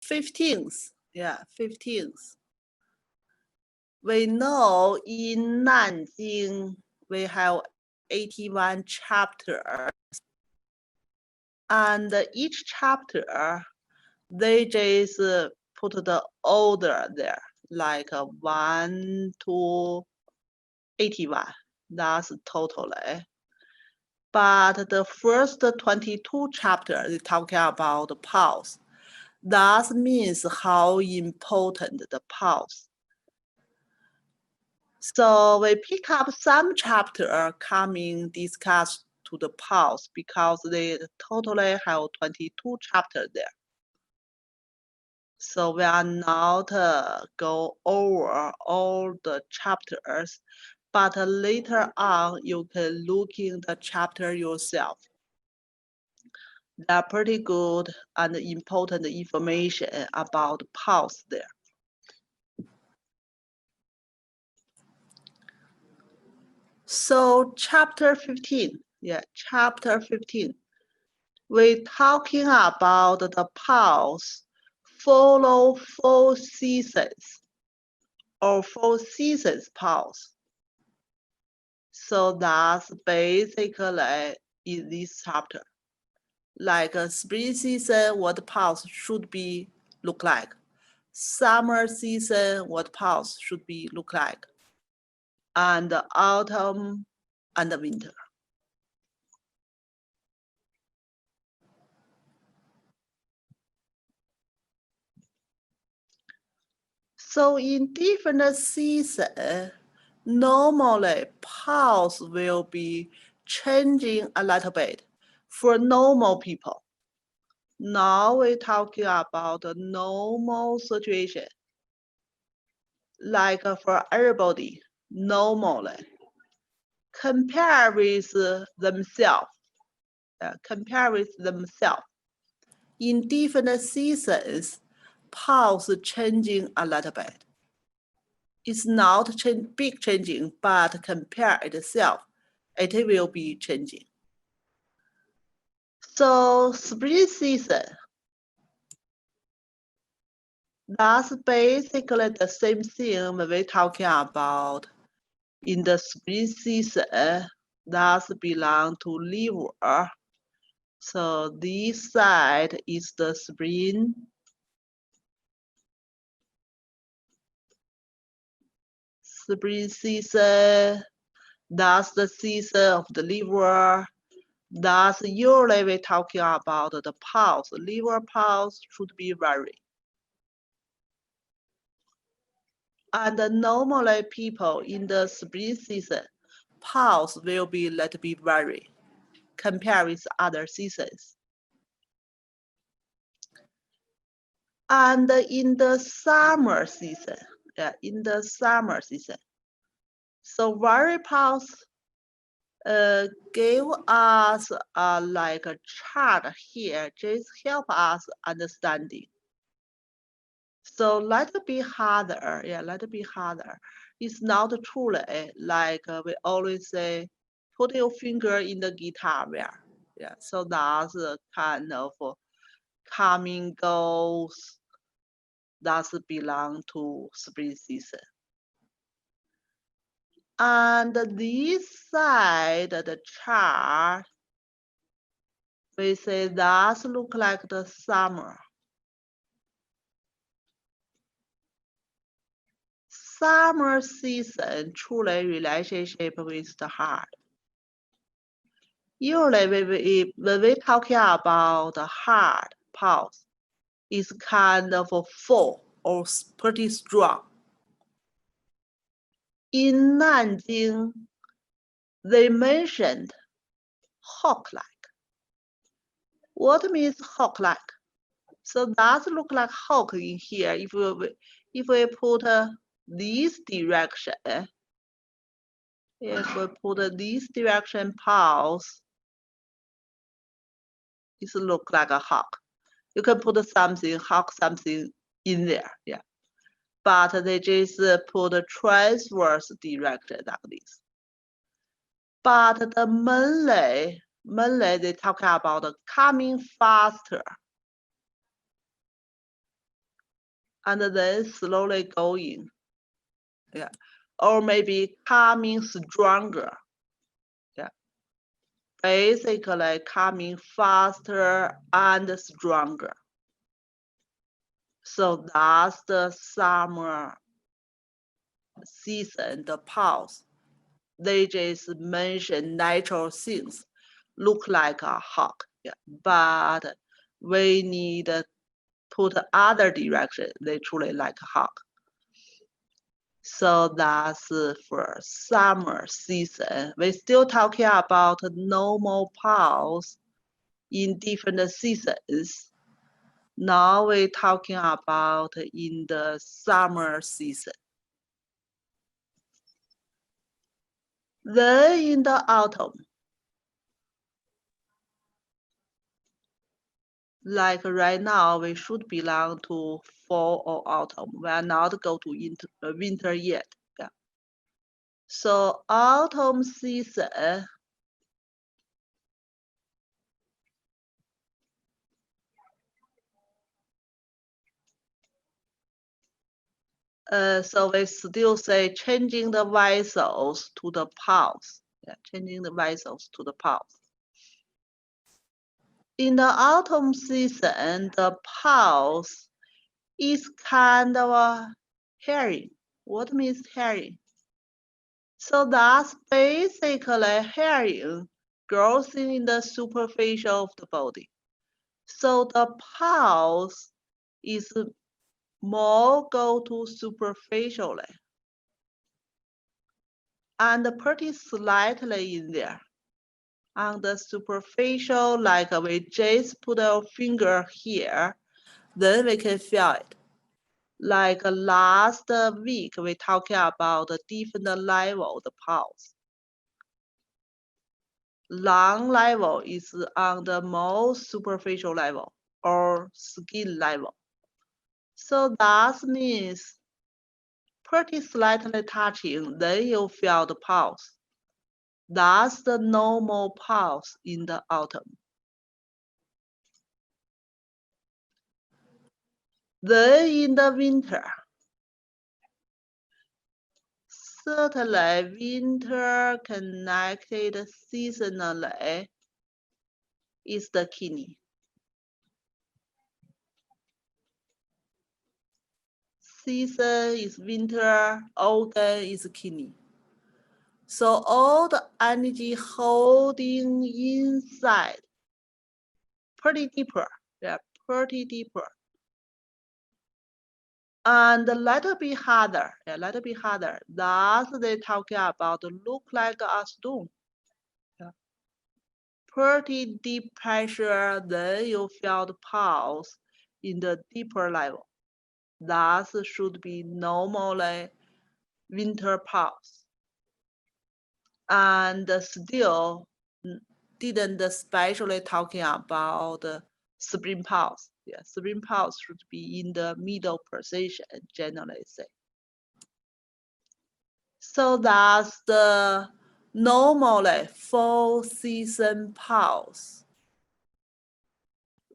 15th, yeah, 15th. We know in Nanjing we have 81 chapters, and each chapter they just put the order there, like 1 to 81. That's totally. But the first 22 chapters, they talking about the pulse. That means how important the pulse. So we pick up some chapter coming discuss to the pulse because they totally have 22 chapters there. So we are not go over all the chapters, but later on you can look in the chapter yourself. They're pretty good and important information about pulse there. So chapter 15, yeah, chapter 15. We're talking about the pulse follow 4 seasons or 4 seasons pulse. So that's basically in this chapter. Like a spring season, what pulse should be look like. Summer season, what pulse should be look like. And autumn and winter. So in different seasons, normally pulse will be changing a little bit for normal people. Now we're talking about a normal situation. Like for everybody, normally. Compare with themselves. Compare with themselves. In different seasons, pulse changing a little bit. It's not big changing, but compare itself, it will be changing. So spring season, that's basically the same thing when we're talking about in the spring season, that belong to liver. So this side is the spring. Spring season, that's the season of the liver. That's usually we're talking about the pulse. Liver pulse should be vary. And normally people in the spring season, pulse will be a little bit vary compared with other seasons. And in the summer season, in the summer season, so vary pulse give us like a chart here, just help us understanding. So let it be harder, let it be harder. It's not truly like we always say, put your finger in the guitar where, so that's a kind of coming goes that belong to spring season. And this side of the chart, we say that look like the summer. Summer season truly relationship with the heart. Usually when we talking about the heart pulse, it's kind of full or pretty strong. In Nanjing, they mentioned hawk-like. What means hawk-like? So that look like hawk in here. If we put this direction, if we put this direction pulse, it look like a hawk. You can put something, hawk something in there, But they just put a transverse direction like this. But the Malay, they talk about coming faster. and then slowly going. Yeah. Or maybe coming stronger. Yeah. Basically coming faster and stronger. So that's the summer season, the pulse. They just mention natural things, look like a hawk. Yeah. But we need to put other direction. They truly like a hawk. So that's for summer season. We're still talking about normal pulse in different seasons. Now we're talking about in the summer season. Then in the autumn, like right now, we should belong to fall or autumn. We are not go to winter yet. Yeah. So autumn season, so we still say changing the vessels to the pulse. Yeah, changing the vessels to the pulse. In the autumn season, the pulse is kind of a herring. What means herring? So that's basically herring grows in the superficial of the body. So the pulse is more go to superficially and pretty slightly in there. On the superficial, like we just put our finger here, then we can feel it. Like last week, we talking about the different level of the pulse. Lung level is on the most superficial level or skin level. So that means pretty slightly touching, then you feel the pulse. That's the normal pulse in the autumn. Then in the winter, certainly winter connected seasonally is the kidney. Season is winter, autumn is kidney. So all the energy holding inside, pretty deeper, yeah, pretty deeper. And a little bit harder, a little bit harder. That's they talking about look like a stone. Yeah. Pretty deep pressure, then you feel the pulse in the deeper level. That should be normally winter pulse. And still didn't especially talking about spring pulse. Yeah, spring pulse should be in the middle position, generally say. So that's the normally fall season pulse.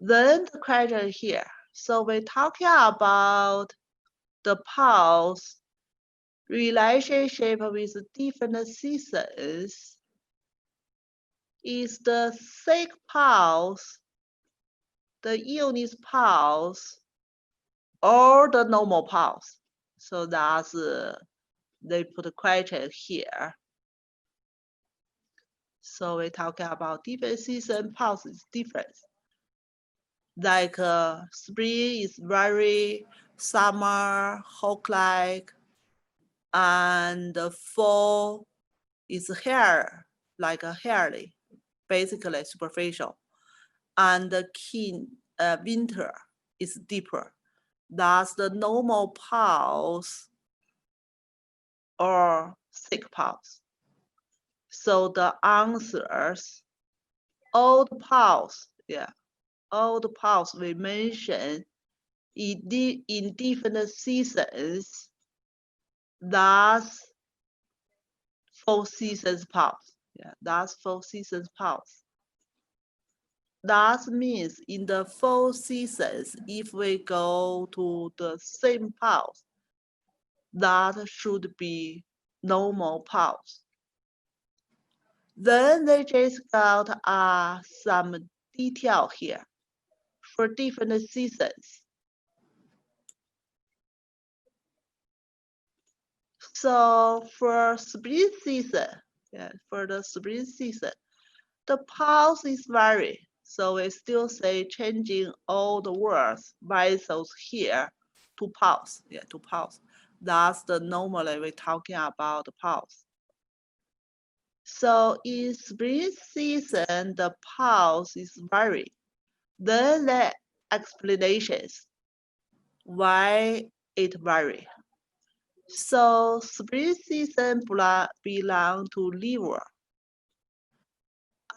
Then the question here. So we're talking about the pulse relationship with different seasons. Is the thick pulse, the illness pulse, or the normal pulse? So that's they put a question here. So we're talking about different season pulse is different. Like spring is very summer, hawk-like, and fall is hair, like a hairy, basically superficial. And the winter is deeper. That's the normal pulse or thick pulse. So the answers, all the pulse, yeah, all the pulse we mentioned in different seasons, that's 4 seasons pulse. Yeah, that's 4 seasons pulse. that means in the 4 seasons, if we go to the same pulse, that should be normal pulse. Then they just got some detail here for different seasons. So for spring season, for the spring season, the pulse is vary. So we still say changing all the words, vowels here to pulse, to pulse. That's the normally we're talking about the pulse. So in spring season, the pulse is vary. Then the explanations why it vary. So spring season belong to liver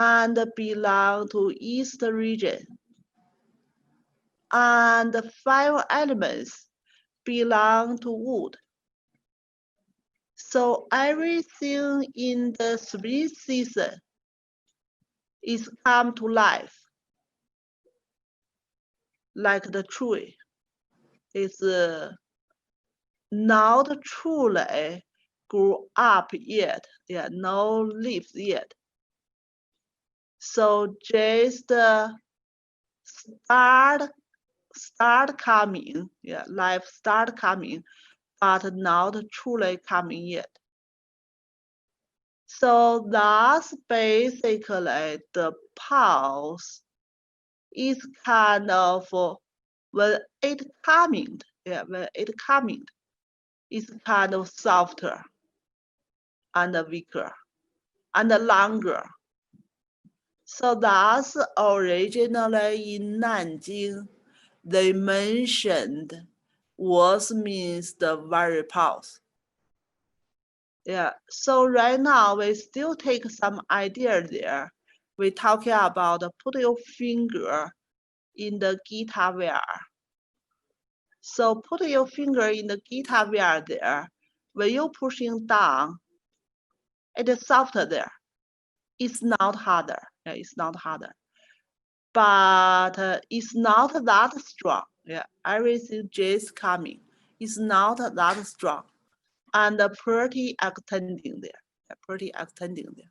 and belong to east region. And the 5 elements belong to wood. So everything in the spring season is come to life, like the tree. It's not truly grew up yet, no leaves yet. So just start coming, life start coming, but not truly coming yet. So that's basically the pulse is kind of when it coming, it's kind of softer and weaker and longer. So that's originally in Nanjing, they mentioned what means the very pulse. So right now we still take some idea there. We're talking about put your finger in the guitar wire. So put your finger in the guitar wire there. When you're pushing down, it is softer there. It's not harder. It's not harder. But it's not that strong. Everything just coming. It's not that strong. And pretty extending there. Pretty extending there.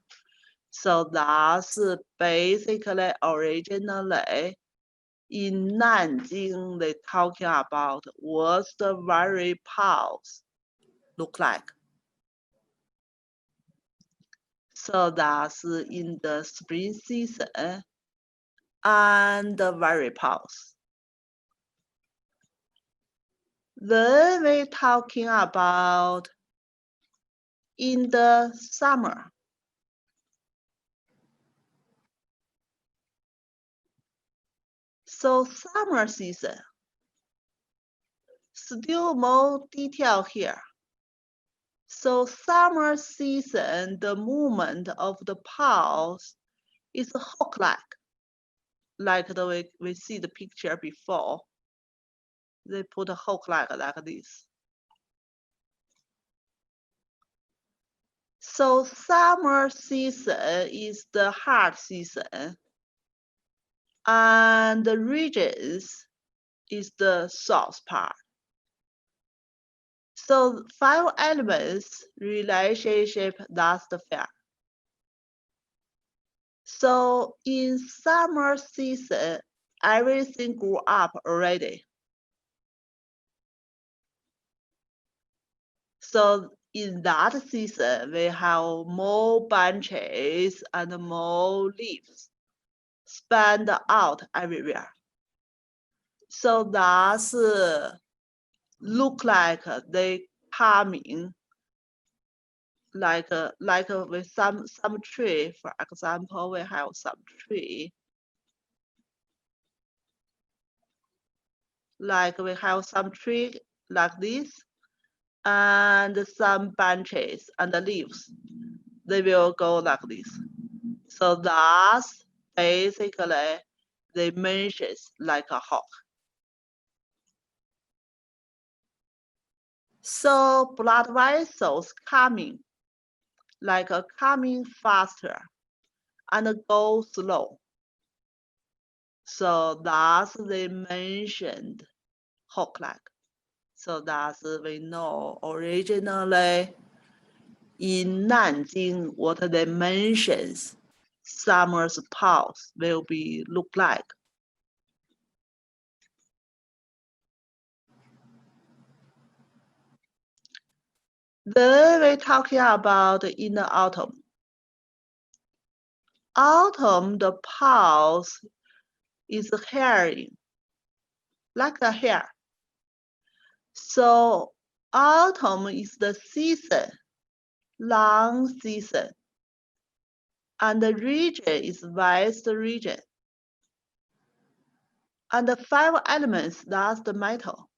So that's basically originally in Nanjing, they talking about what's the very pulse look like. So that's in the spring season and the very pulse. Then we're talking about in the summer. So summer season, still more detail here. So summer season, the movement of the pulse is like the way we see the picture before. They put a hook like this. So summer season is the hard season, and the regions is the soft part. So 5 elements relationship, that's the fact. So in summer season, everything grew up already. So in that season, we have more branches and more leaves spread out everywhere. So that's look like they coming like with some tree. For example, we have some tree. Like we have some tree like this, and some branches and the leaves, they will go like this. So that's basically they mentions like a hawk. So blood vessels coming, like coming faster and go slow. So thus they mentioned hawk-like. So thus we know originally in Nanjing what they mentions summer's pulse will be look like. Then we're talking about in the autumn. Autumn, the pulse is hairing, like a hair. So autumn is the season, long season. And the region is west region. And the 5 elements, that's the metal.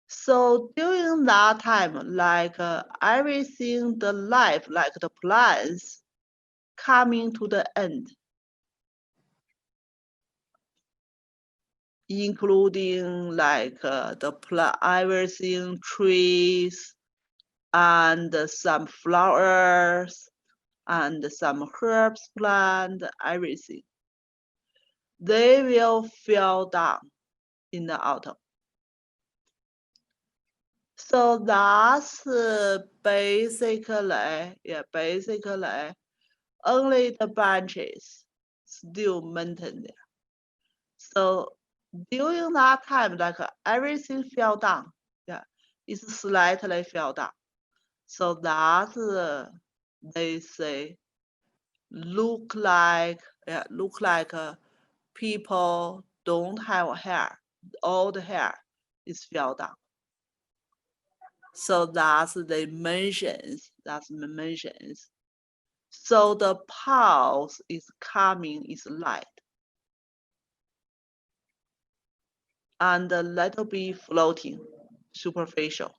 So during that time, like everything, the life, like the plants, coming to the end, including like everything, trees, and some flowers, and some herbs plant, everything. They will fall down in the autumn. So that's basically only the branches still maintain there. So during that time, like everything fell down. Yeah, it's slightly fell down. So that's they say look like people don't have hair. All the hair is fell down. So that's the mentions. So the pulse is coming is light. And a little bit floating, superficial.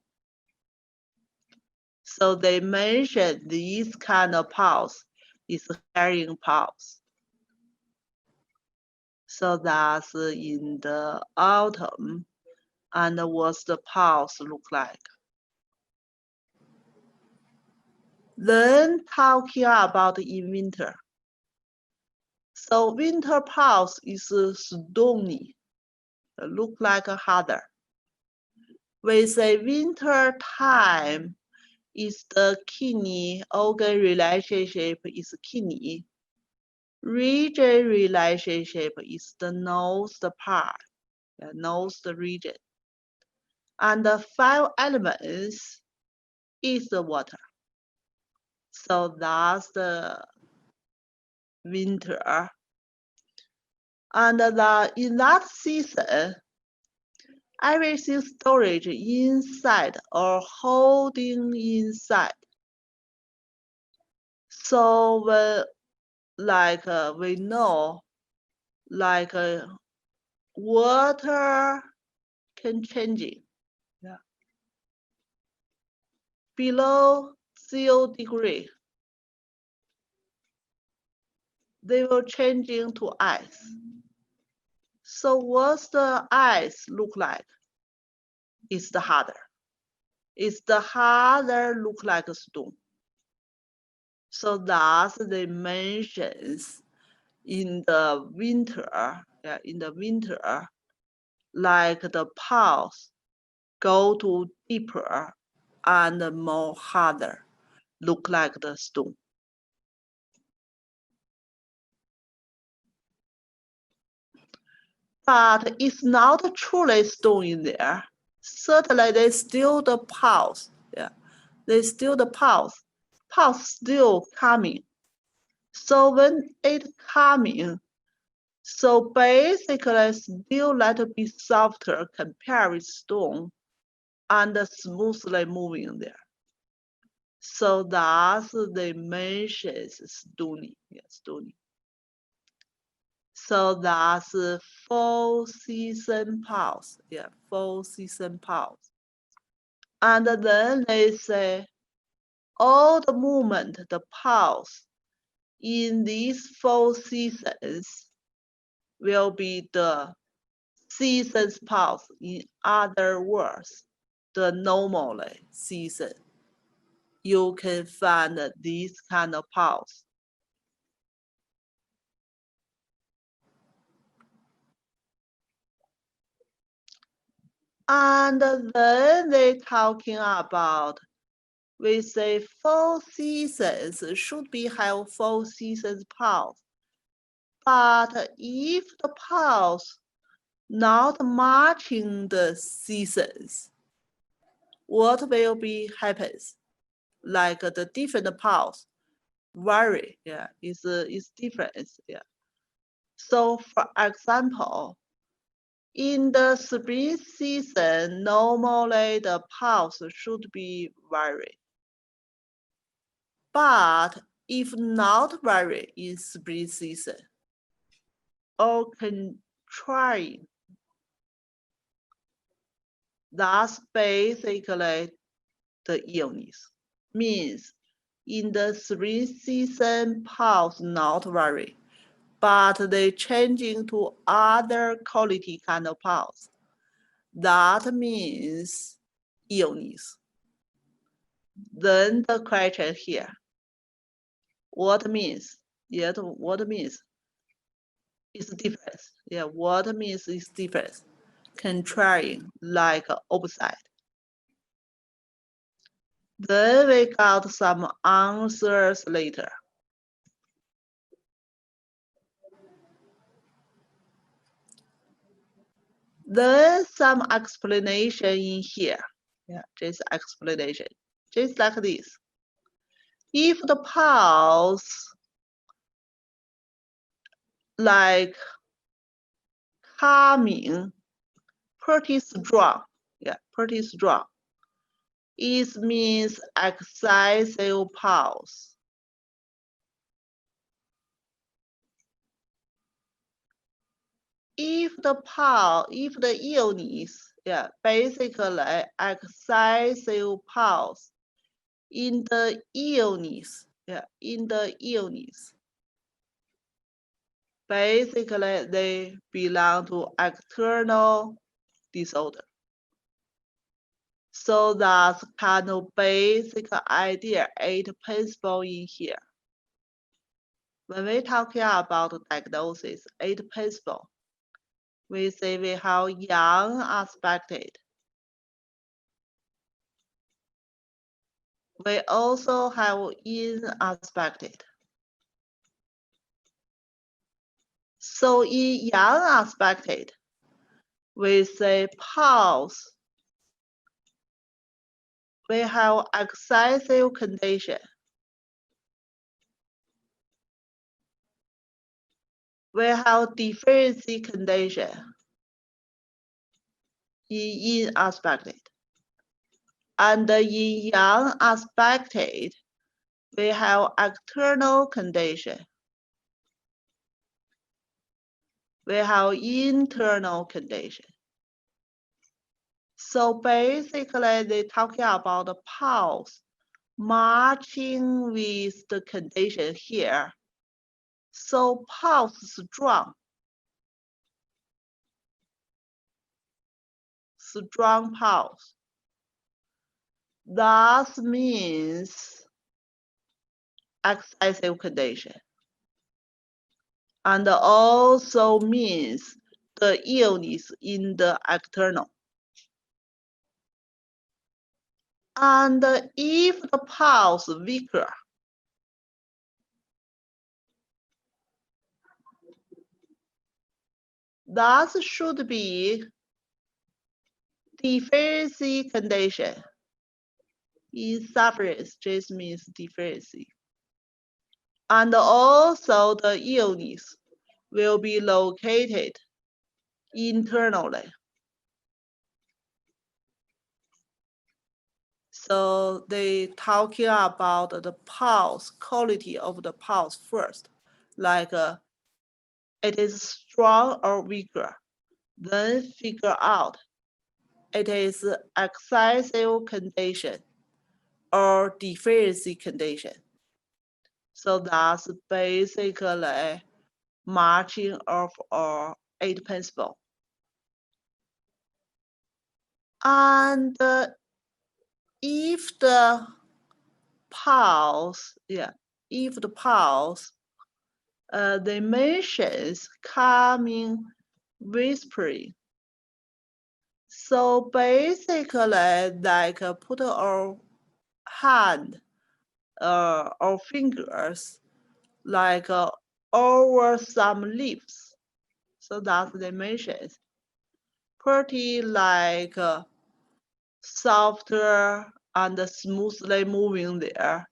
So they mention this kind of pulse is herring pulse. So that's in the autumn. And what's the pulse look like? Then talking about in winter. So winter pulse is stony, look like harder. We say winter time is the kidney organ relationship is kidney. Region relationship is the nose part, the nose region. And the 5 elements is the water. So that's the winter. And in that season, everything storage inside or holding inside. So we know, like water can change it. Yeah. Below 0 degree, they will change into ice. So what's the ice look like? It's the harder. It's the harder look like a stone. So that's the mentions in the winter, like the pulse go to deeper and more harder, look like the stone. But it's not truly stone in there. Certainly there's still the pulse. Yeah, there's still the pulse. Pulse still coming. So when it coming, so basically still little bit softer compared with stone and smoothly moving there. So that's the mentions stony. Yeah, stony. So that's 4 season pulse. Yeah, 4 season pulse. And then they say all the movement, the pulse in these 4 seasons will be the season's pulse. In other words, the normal season. You can find this kind of pulse. And then they talking about, we say 4 seasons should be have 4 seasons pulse. But if the pulse not matching the seasons, what will be happens? Like the different pulse vary, yeah, is different, yeah. So for example, in the spring season, normally the pulse should be vary. But if not vary in spring season, or contrary, that's basically the illness. Means in the spring season, pulse not vary, but they changing to other quality kind of pulse. That means illness. Then the question here, what means? Yet what means is difference. Yeah, what means is difference. Contrarying, like opposite. Then we got some answers later. Then some explanation in here. Yeah, just explanation. Just like this. If the pulse like coming pretty strong, yeah, pretty strong, it means excessive pulse. If the illness, yeah, basically excessive pulse in the illness, yeah, in the illness, basically they belong to external disorder. So that's kind of basic idea, 8 principles in here. When we talking about diagnosis, 8 principles, we say we have yang aspected. We also have yin aspected. So in yang aspected, we say pulse. We have excessive condition. We have deficiency condition in yin aspected. And in yang aspected, we have external condition. We have internal condition. So basically, they talking about the pulse matching with the condition here. So pulse strong. Strong pulse. That means excessive condition. And also means the illness in the external. And if the pulse weaker, that should be deficiency condition. Insufferance just means deficiency. And also the illness will be located internally. So they talking about the pulse, quality of the pulse first, like it is strong or weaker, then figure out it is excessive condition or deficiency condition. So that's basically marching of our 8 principles. And if the pulse, if the pulse, the mentions coming whispering, So basically, like put our hand or fingers like over some leaves. So that's the dimensions. Pretty like softer and smoothly moving there.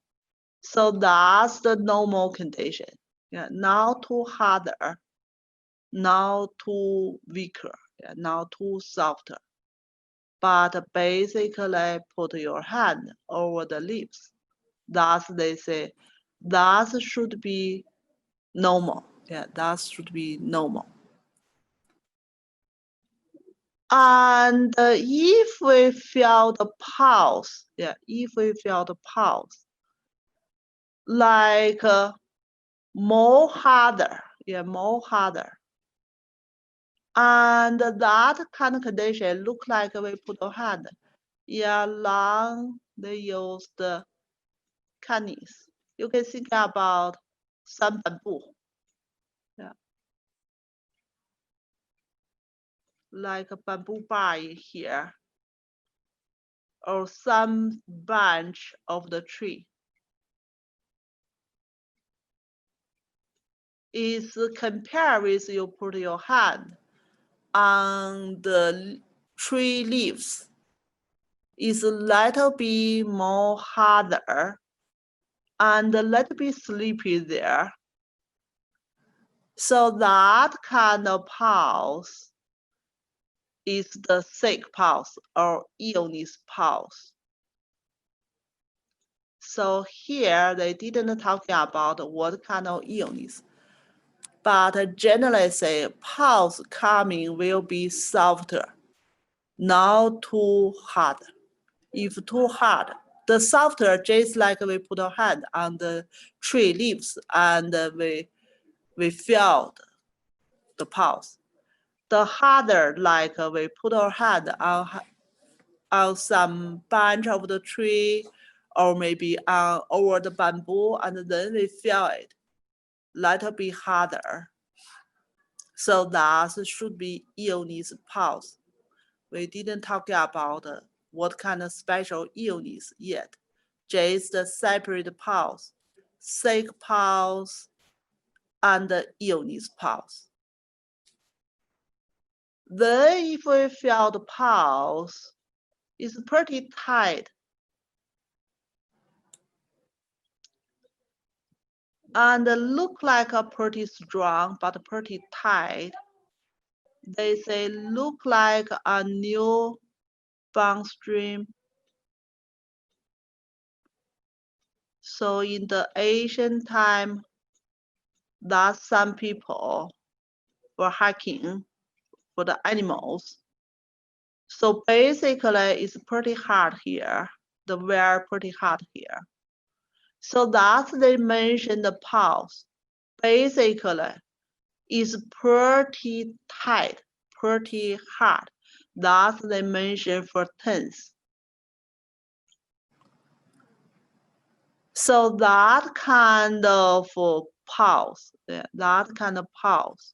So that's the normal condition. Yeah, not too harder, not too weaker, yeah, not too softer. But basically put your hand over the lips. Thus they say that should be normal. Yeah, that should be normal. And if we feel the pulse, yeah, if we feel the pulse, like more harder, yeah, more harder. And that kind of condition look like we put our hand, yeah, long, they use the canis. You can think about some bamboo, yeah, like a bamboo bar in here, or some branch of the tree. Is compared with you put your hand on the tree leaves. Is a little bit more harder and a little bit sleepy there. So that kind of pulse is the sick pulse or illness pulse. So here they didn't talk about what kind of illness, but generally say pulse coming will be softer, not too hard. If too hard, the softer just like we put our hand on the tree leaves and we feel the pulse. The harder, like we put our hand on some branch of the tree or maybe over the bamboo and then we feel it little bit harder. So that should be illness pulse. We didn't talk about what kind of special illness yet. Just the separate pulse, sick pulse, and illness pulse. Then if we feel the pulse is pretty tight, and look like a pretty strong but pretty tight, they say look like a new bone stream. So in the ancient time, that some people were hiking for the animals. So basically it's pretty hard here, the wear pretty hard here. So that's they mentioned the pulse. Basically is pretty tight, pretty hard. That's they mention for tense. So that kind of pulse, yeah, that kind of pulse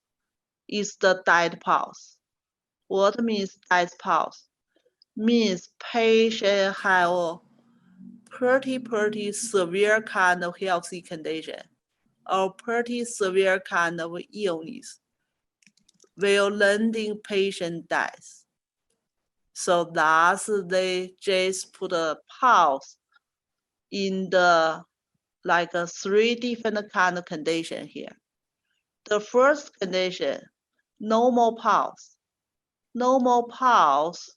is the diet pulse. What means diet pulse? Means patient have pretty severe kind of healthy condition or pretty severe kind of illness will landing patient dies. So that's they just put a pulse in the like a 3 different kind of condition here. The first condition, normal pulse. Normal pulse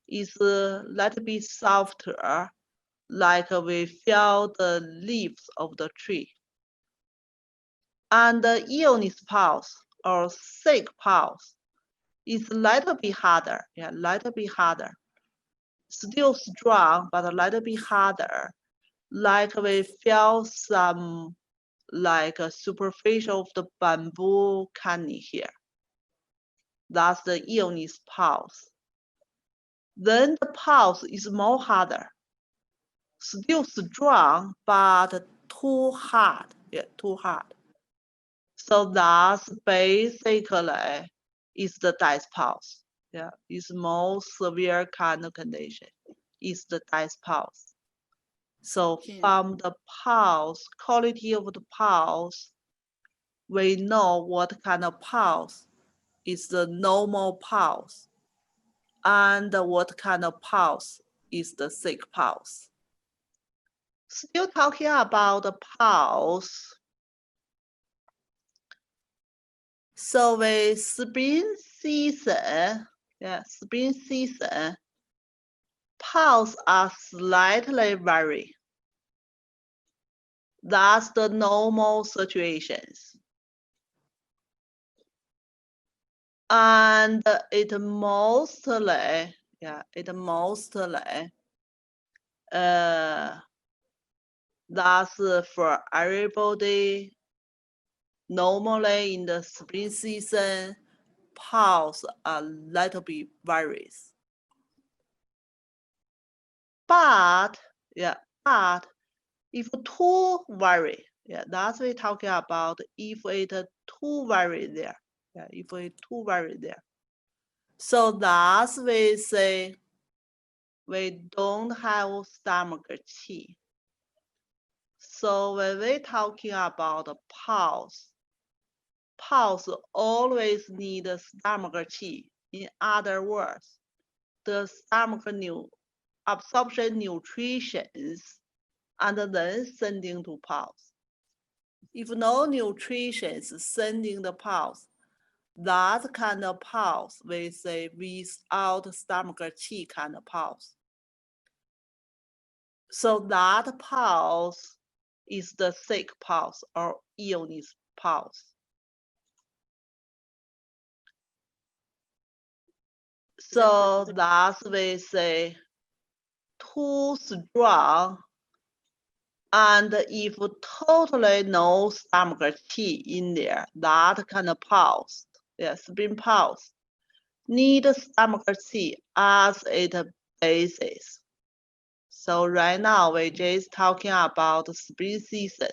is a little bit softer, like we feel the leaves of the tree. And the illness pulse or sick pulse is a little bit harder, yeah, little bit harder. Still strong, but a little bit harder. Like we feel some like a superficial of the bamboo canny here. That's the illness pulse. Then the pulse is more harder. Still strong, but too hard, yeah, too hard. So that's basically is the dice pulse. yeah, is more severe kind of condition, is the dice pulse. So from the pulse, quality of the pulse, we know what kind of pulse is the normal pulse and what kind of pulse is the sick pulse. Still talking about the pulse. So with spring season, spring season, pulse are slightly vary. That's the normal situations. And it mostly, that's for everybody. Normally in the spring season, pulse a little bit varies. But if too vary, that's what we're talking about. If it too vary there, if it too vary there. So that's we say we don't have stomach qi. So when we're talking about pulse always need stomach qi. In other words, the stomach absorption nutritions and then sending to pulse. If no nutrition is sending the pulse, that kind of pulse we say without stomach qi kind of pulse. So that pulse is the sick pulse or illness pulse. So that's we say too strong, and if totally no stomach qi in there, that kind of pulse, spring pulse, need stomach qi as its basis. So right now we just talking about spring season.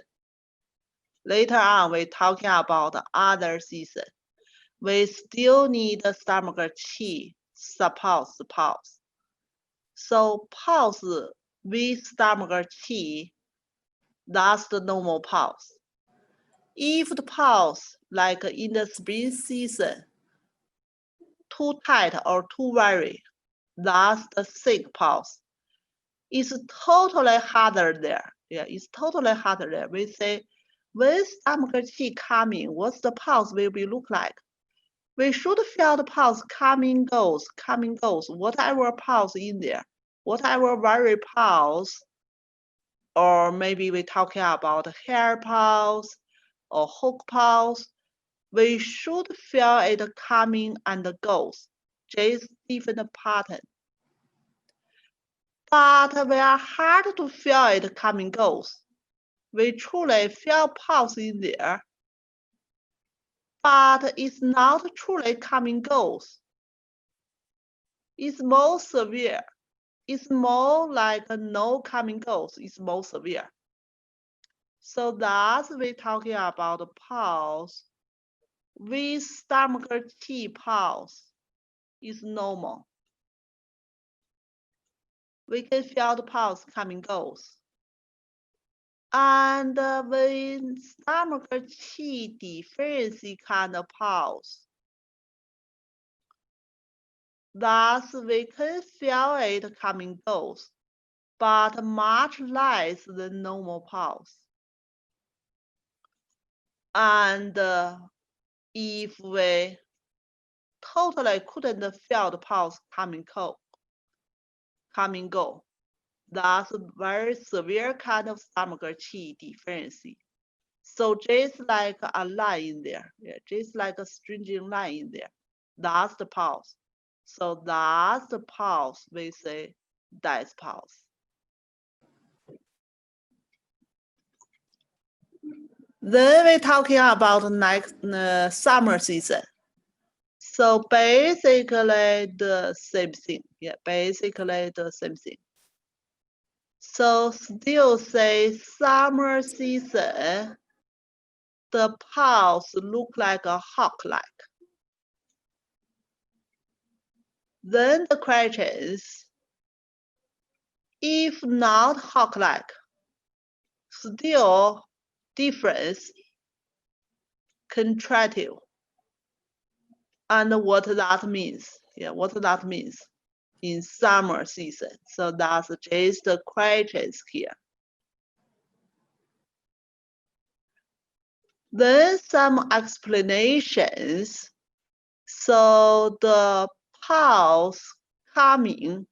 Later on we talking about other season. We still need stomach qi support the pulse. So pulse with stomach qi, that's the normal pulse. If the pulse, like in the spring season, too tight or too vary, that's the sick pulse. It's totally harder there. It's totally harder there. We say, when stomach qi coming, what's the pulse will be look like? We should feel the pulse coming goes, whatever pulse in there, whatever vary pulse, or maybe we're talking about hair pulse or hook pulse, we should feel it coming and goes, just different pattern. But we are hard to feel it coming goes. We truly feel pulse in there, but it's not truly coming goes. It's more severe. It's more like a no coming goes. It's more severe. So that's we're talking about the pulse. With stomach qi pulse is normal. We can feel the pulse coming goes. And when stomach qi deficiency kind of pulse, thus we can feel it coming goes, but much less than normal pulse. And if we totally couldn't feel the pulse coming go, that's a very severe kind of stomach qi deficiency. So just like a line in there, just like a stringent line in there, that's the pulse. So that's the pulse we say dice pulse. Then we're talking about next summer season. So basically the same thing. Basically the same thing. So still say summer season, the pulse look like a hawk-like. Then the question is, if not hawk-like, still difference contractile. And what that means? Yeah, what that means in summer season. So that's just the questions here. Then some explanations. So the pulse coming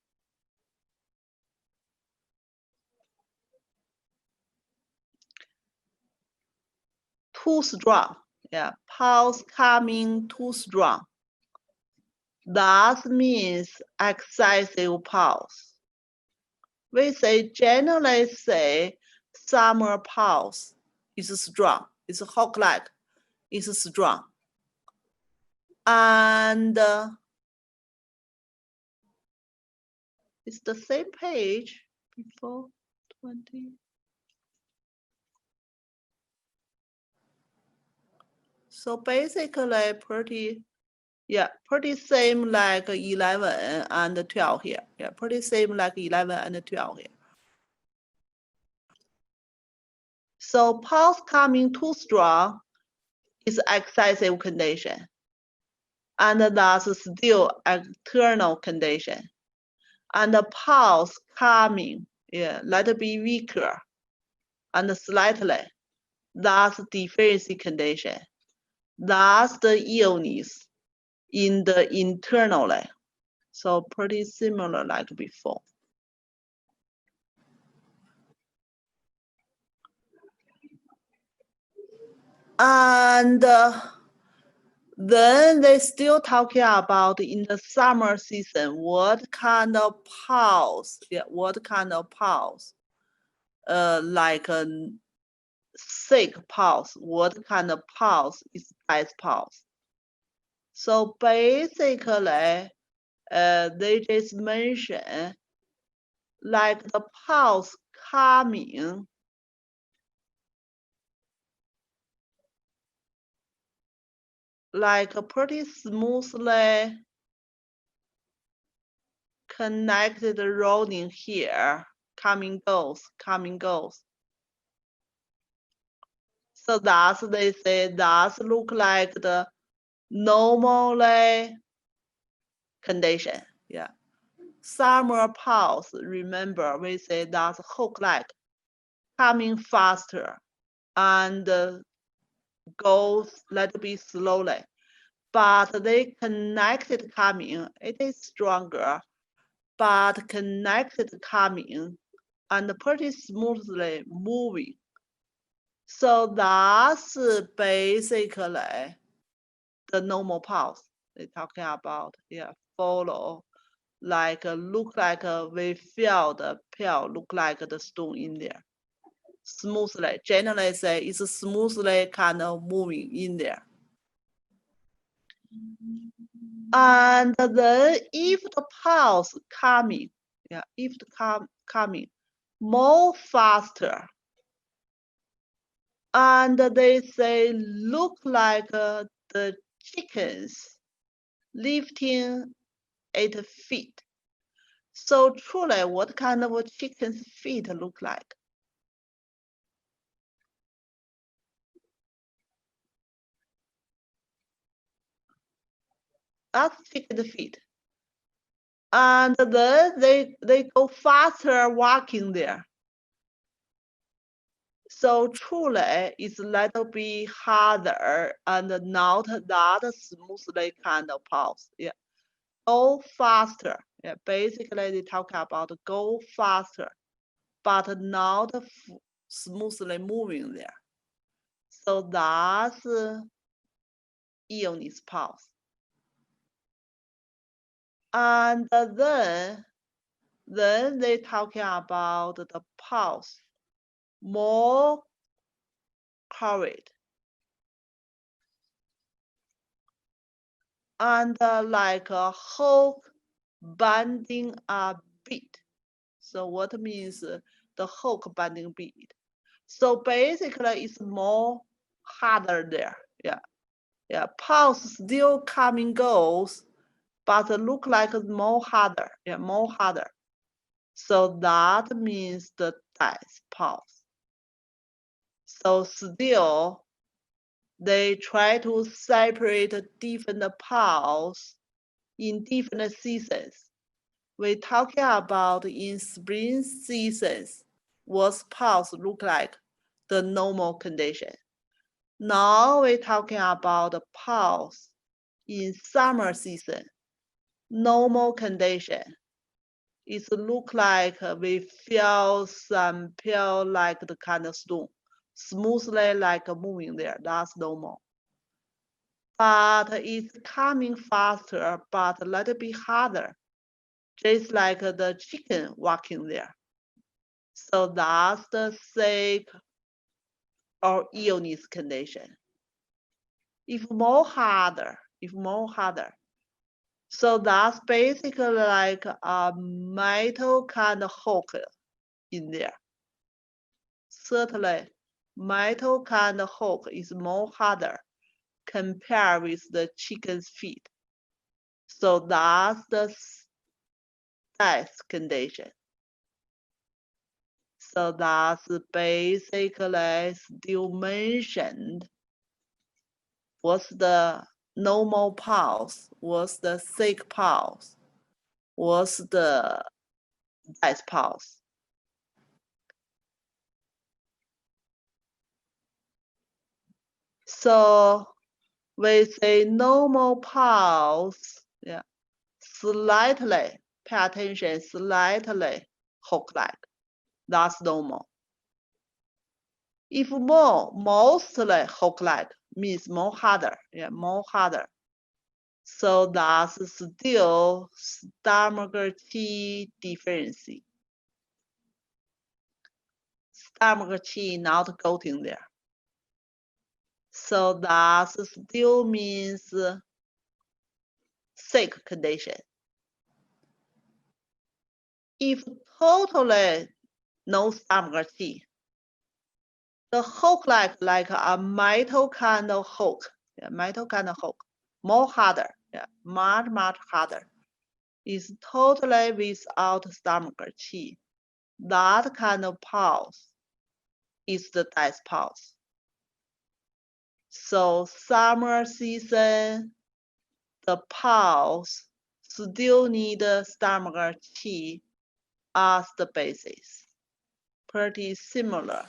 too strong. Yeah, pulse coming too strong. That means excessive pulse. We generally say summer pulse is strong. It's hawk-like. It's strong. And it's the same page before 20. So basically pretty same like 11 and 12 here. Yeah, pretty same like 11 and 12 here. So pulse coming too strong is excessive condition. And that's still external condition. And the pulse coming, yeah, let it be weaker and slightly. That's deficiency condition. That's the illness in the internally. So pretty similar like before. And then they still talking about in the summer season, what kind of pulse? Yeah, what kind of pulse? Like a sick pulse. What kind of pulse is death pulse? So basically, they just mention like the pulse coming like a pretty smoothly connected rolling here, coming goes. So that's, they say, that's look like the normally condition. Yeah. Summer pulse, remember, we say that's hawk-like, coming faster and goes let it be slowly. But they connected coming, it is stronger, but connected coming and pretty smoothly moving. So that's basically the normal pulse they're talking about. Yeah, follow, like look like we feel the pill, look like the stone in there. Smoothly, generally say it's smoothly kind of moving in there. And then if the pulse coming, yeah, if the coming more faster, and they say look like the chickens lifting its feet. So truly, what kind of a chicken's feet look like? That's chicken feet. And then they go faster walking there. So truly, it's a little bit harder and not that smoothly kind of pulse. Yeah, go faster. Yeah, basically they talk about go faster, but not smoothly moving there. So that's illness pulse. And then they talking about the pulse more curved and like a hook bending a beat. So what means the hook bending beat? So basically it's more harder there. Yeah, pulse still coming goes, but look like more harder, yeah, more harder. So that means the dice pulse. So still, they try to separate different pulse in different seasons. We're talking about in spring seasons, what pulse look like the normal condition. Now we're talking about the pulse in summer season, normal condition. It look like we feel some peel like the kind of stone, smoothly like moving there. That's normal. But it's coming faster, but a little bit harder, just like the chicken walking there. So that's the sick or illness condition. If more harder. So that's basically like a metal kind of hook in there. Certainly, metal kind of hook is more harder compared with the chicken's feet. So that's the death condition. So that's basically still mentioned what's the normal pulse, what's the sick pulse, what's the death pulse. So we say normal pulse, yeah, slightly, pay attention, slightly hook-like. That's normal. If more, mostly hook-like means more harder, yeah, more harder. So that's still stomach chi deficiency. Stomach chi not going there. So that still means sick condition. If totally no stomach chi, the hook like a metal kind of hook, yeah, metal kind of hook, more harder, yeah, much harder. Is totally without stomach chi. That kind of pulse is the death pulse. So summer season, the pulse still need stomach chi as the basis. Pretty similar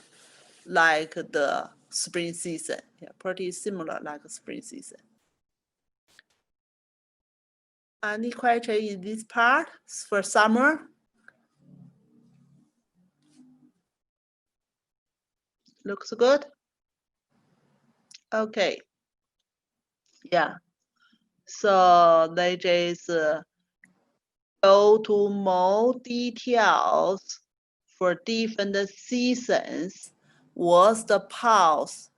like the spring season. Yeah, pretty similar like spring season. Any question in this part for summer? Looks good? Okay. Yeah. So they just go to more details for different seasons. What's the pulse?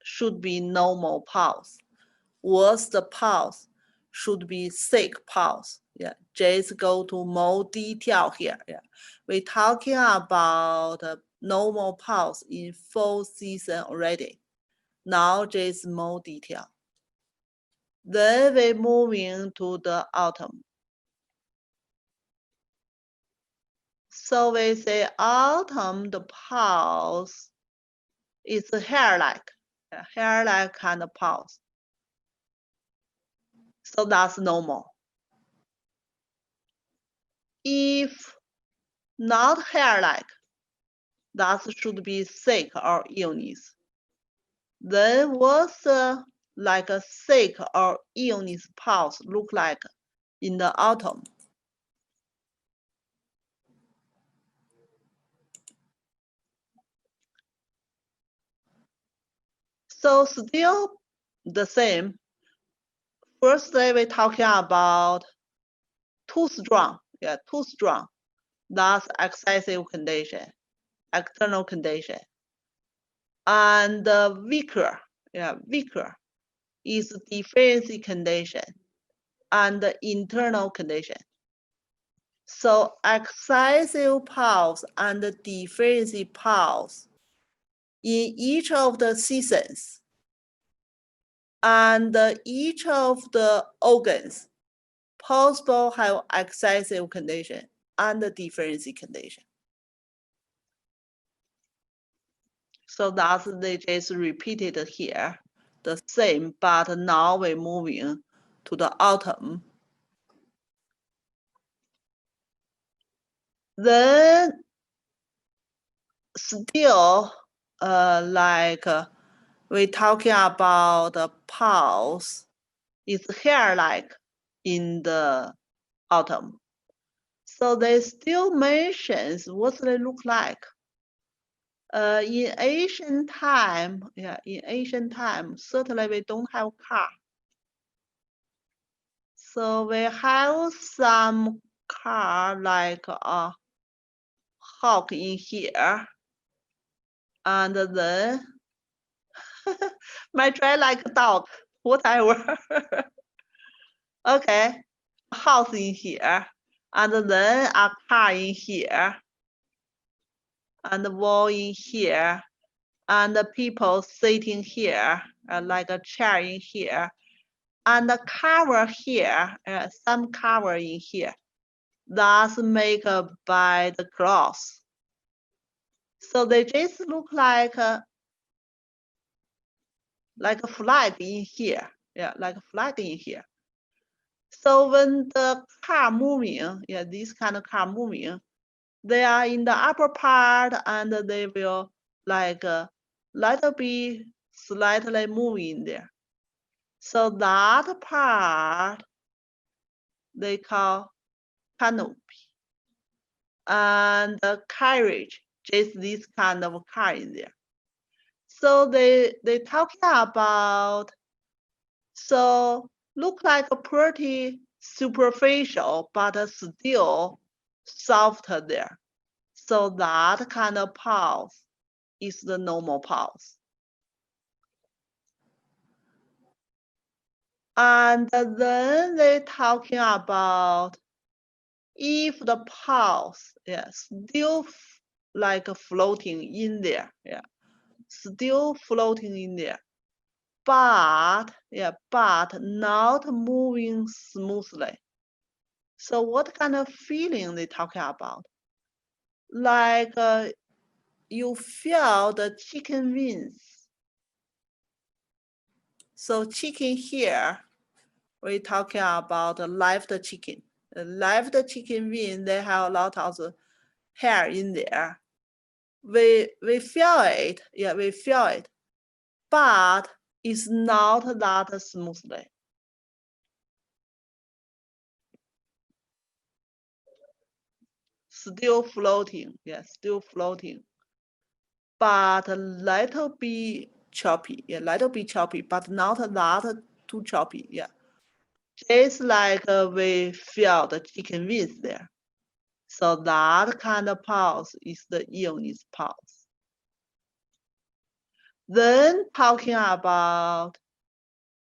Should be normal pulse. What's the pulse? Should be sick pulse. Yeah, just go to more detail here. Yeah, we're talking about normal pulse in fall season already. Now just more detail. Then we move into the autumn. So we say autumn, the pulse is hair-like kind of pulse. So that's normal. If not hair-like, that should be sick or illness. Then what's like a sick or illness pulse look like in the autumn? So still the same. Firstly, we're talking about too strong. Yeah, too strong. That's excessive condition, external condition. And weaker, yeah, weaker is deficiency condition and the internal condition. So excessive pulse and deficiency pulse in each of the seasons and each of the organs possible have excessive condition and differential condition. So that's they just repeated here, the same, but now we're moving to the autumn. Then still we're talking about the pulse. It's here like in the autumn. So they still mentions what they look like. In ancient time, certainly we don't have car. So we have some car like a hawk in here. And then might try like a dog, whatever. Okay, house in here. And then a car in here. And the wall in here. And the people sitting here, like a chair in here. And the cover here, some cover in here. That's made by the cloth. So they just look like a flag in here. Yeah, like a flag in here. So when the car moving, this kind of car moving, they are in the upper part and they will like little bit slightly moving there. So that part they call canopy. And the carriage, just this kind of car in there. So they talking about, so look like a pretty superficial, but still soft there. So that kind of pulse is the normal pulse. And then they talking about if the pulse, still like floating in there, still floating in there, but not moving smoothly. So what kind of feeling they talking about? Like you feel the chicken wings. So chicken here, we're talking about live chicken. Live chicken wing, they have a lot of hair in there. We feel it, we feel it, but it's not that smoothly. Still floating, still floating, but a little bit choppy, little bit choppy, but not that too choppy, Just like we feel the chicken wings there. So that kind of pulse is the illness pulse. Then talking about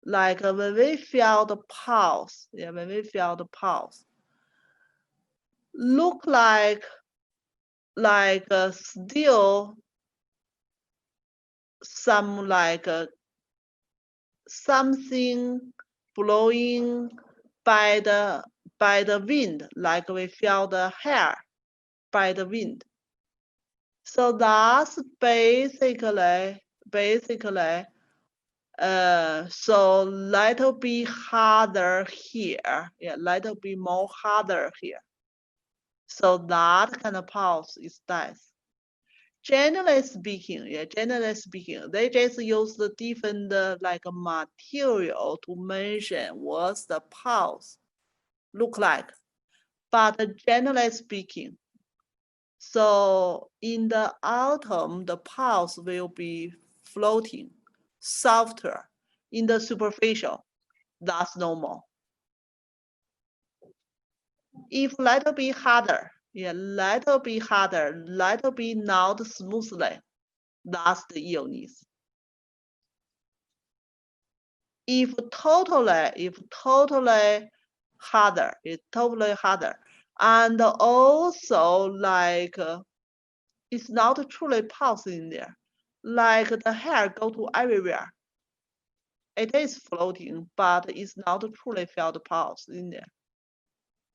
like when we feel the pulse, when we feel the pulse, look like still some like something blowing by the wind, like we feel the hair by the wind. So that's basically so little bit harder here, little bit more harder here. So that kind of pulse is death. Generally speaking, they just use the different like material to mention what's the pulse look like. But generally speaking, so in the autumn, the pulse will be floating, softer. In the superficial, that's normal. If little bit harder, little bit harder, little bit not smoothly, that's the illness. If totally harder, it's totally harder. And also like it's not truly pulse in there. Like the hair go to everywhere. It is floating, but it's not truly felt pulse in there.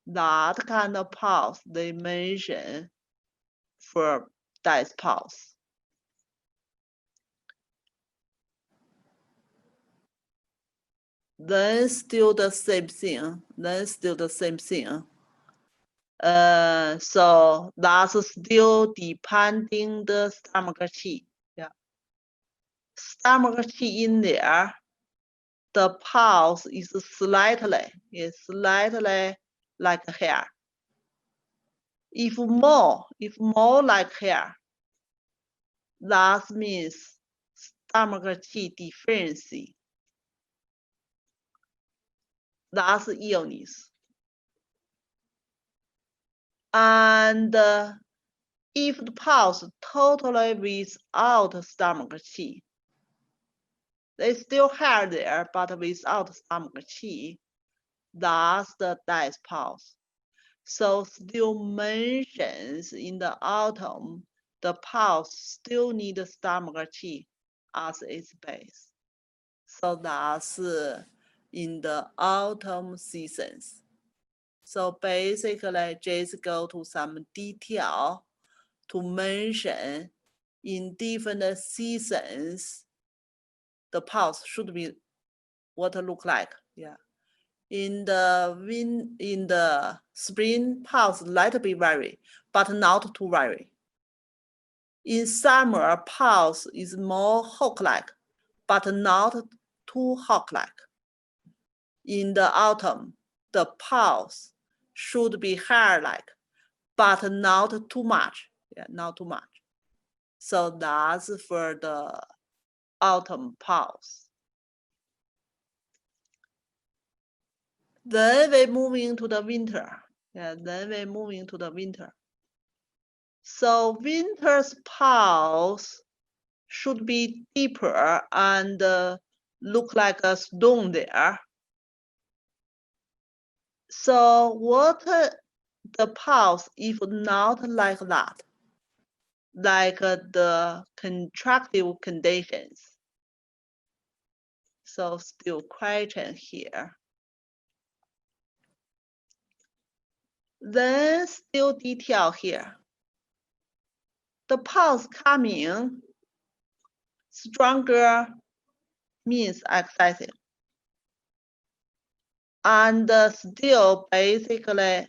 That kind of pulse they mention for dice pulse. Then still the same thing. So that's still depending the stomach qi. Yeah. Stomach qi in there, the pulse is slightly like hair. If more like hair, that means stomach qi deficiency. That's illness. And if the pulse totally without stomach qi, they still hair there, but without stomach qi, that's the dice pulse. So still mentions in the autumn, the pulse still need stomach qi as its base. So that's in the autumn seasons. So basically, just go to some detail to mention in different seasons, the pulse should be what it look like. Yeah. In the spring, pulse might be vary, but not too vary. In summer, pulse is more hawk-like, but not too hawk-like. In the autumn, the pulse should be hair-like, but not too much. Yeah, not too much. So that's for the autumn pulse. Then we move into the winter. Yeah, then we move into the winter. So winter's pulse should be deeper and look like a stone there. So what the pulse if not like that? Like the contractive conditions. So still question here. Then still detail here. The pulse coming stronger means excessive. And still basically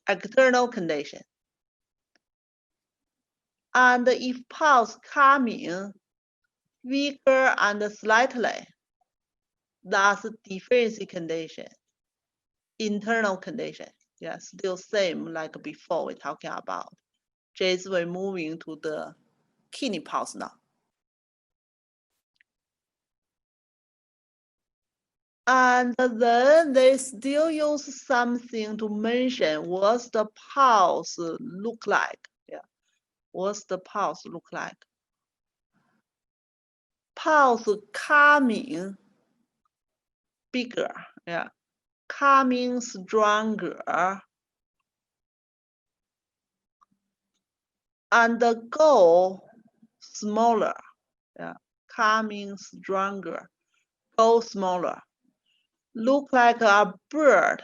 external condition. And if pulse coming weaker and slightly, that's deficiency condition, internal condition. Yeah, still same like before we're talking about. Just we're moving to the kidney pulse now. And then they still use something to mention what's the pulse look like. Yeah, what's the pulse look like? Pulse coming bigger, yeah, coming stronger, and the go smaller, yeah, coming stronger, go smaller. Look like a bird,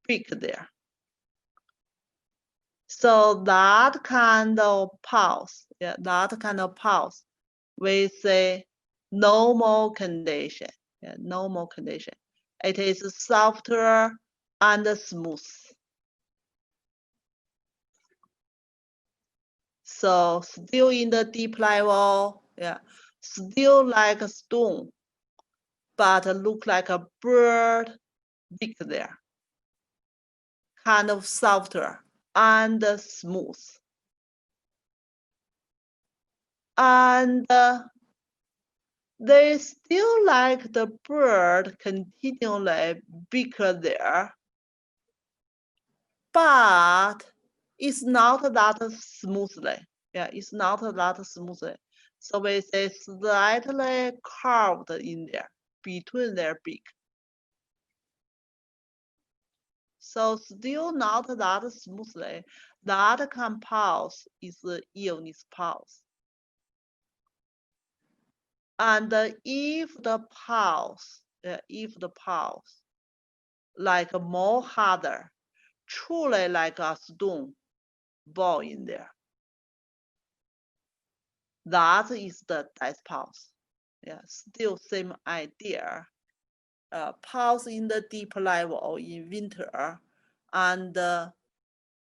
big there. So that kind of pulse, yeah, we say normal condition, yeah, normal condition. It is softer and smooth. So still in the deep level, yeah, still like a stone, but look like a bird, big there, kind of softer and smooth. And they still like the bird continually bigger there, but it's not that smoothly. Yeah, it's not that smoothly. So we say slightly curved in there, between their beak. So still not that smoothly. That kind pulse is the illness pulse. And if the pulse if the pulse like more harder, truly like a stone ball in there. That is the death pulse. Yeah, still same idea. Pulse in the deep level in winter and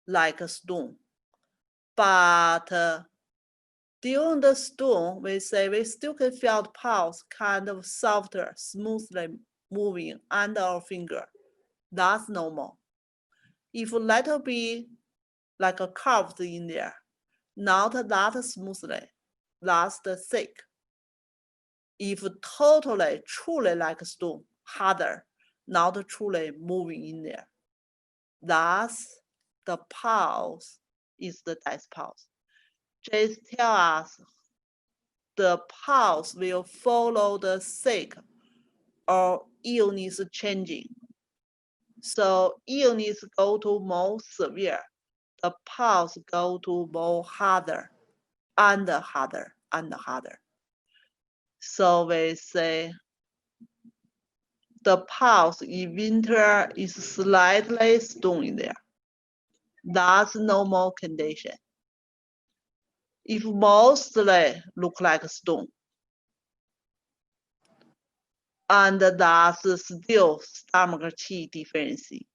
like a stone. But during the storm, we say we still can feel the pulse kind of softer, smoothly moving under our finger. That's normal. If little be like a curved in there, not that smoothly, that's the thick. If totally, truly like a stone, harder, not truly moving in there, that's the pulse is the death pulse. Just tell us the pulse will follow the sick or illness changing. So illness go to more severe, the pulse go to more harder and harder and harder. So we say the pulse in winter is slightly stone in there. That's normal condition. If mostly look like stone, and that's still stomach qi deficiency.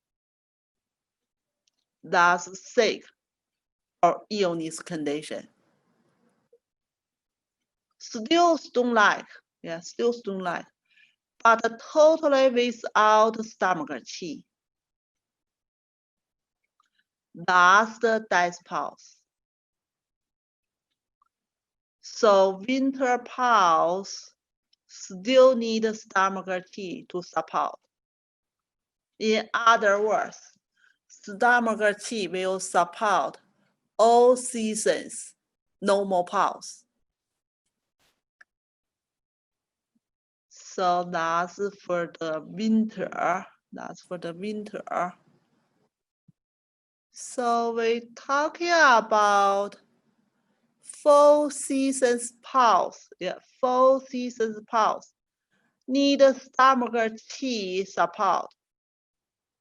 That's sick or illness condition. Still stone-like, yeah, still stone-like, but totally without stomach qi. That's the death pulse. So winter pulse still need stomach qi to support. In other words, stomach qi will support all seasons, normal pulse. So that's for the winter. That's for the winter. So we're talking about 4 seasons pulse. Yeah, 4 seasons pulse. Need stomach qi support.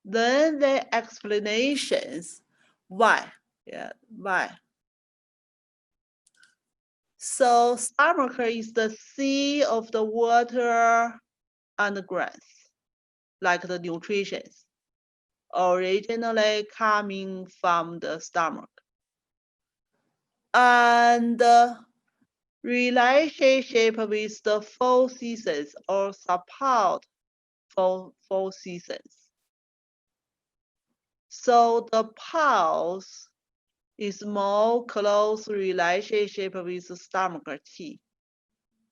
Then the explanations why. Yeah, why? So stomach is the sea of the water and the grass, like the nutrition, originally coming from the stomach. And relationship with the 4 seasons or support for 4 seasons. So the pulse is more close relationship with the stomach qi.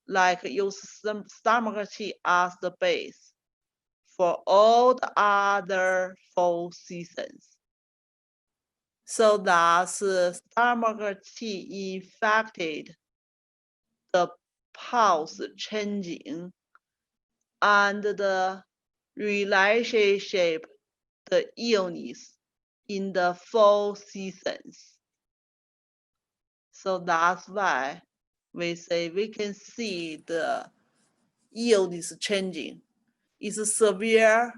Like use some stomach qi as the base for all the other 4 seasons. So that's stomach qi affected the pulse changing and the relationship, the illness in the 4 seasons. So that's why we say we can see the illness changing. Is it severe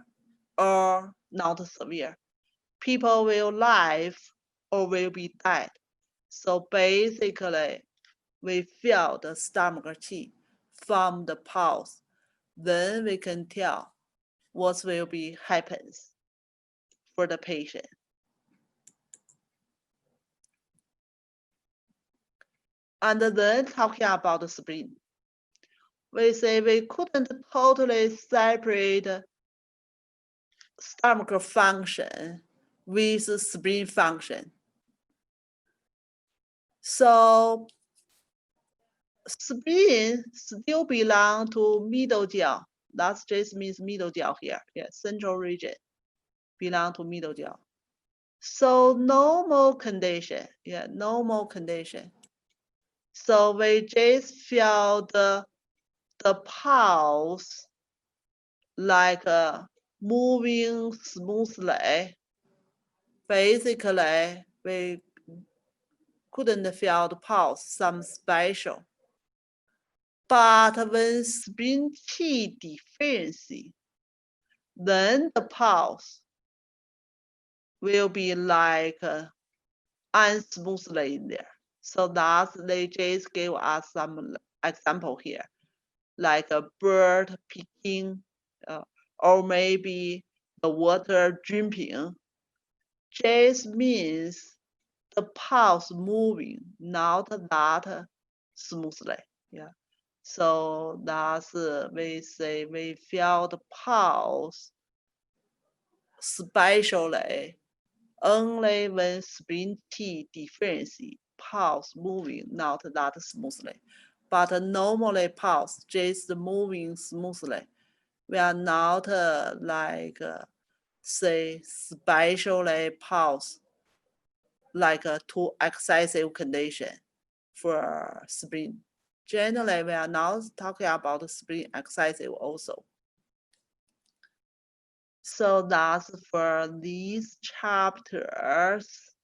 or not severe? People will live or will be dead. So basically, we feel the stomach qi from the pulse. Then we can tell what will be happens for the patient. And then talking about the spleen. We say we couldn't totally separate stomach function with spleen function. So spleen still belong to middle jiao. That just means middle jiao here. Yeah, central region belong to middle jiao. So normal condition. Yeah, normal condition. So we just feel the pulse like moving smoothly. Basically, we couldn't feel the pulse, some special. But when spleen qi deficiency, then the pulse will be like unsmoothly in there. So that's they just gave us some example here, like a bird picking, or maybe the water dripping. Just means the pulse moving, not that smoothly. Yeah. So that's we say we feel the pulse especially only when spring T difference pulse moving not that smoothly. But normally pulse just moving smoothly. We are not say specially pulse like too excessive condition for spring. Generally, we are not talking about spring excessive also. So that's for these chapters.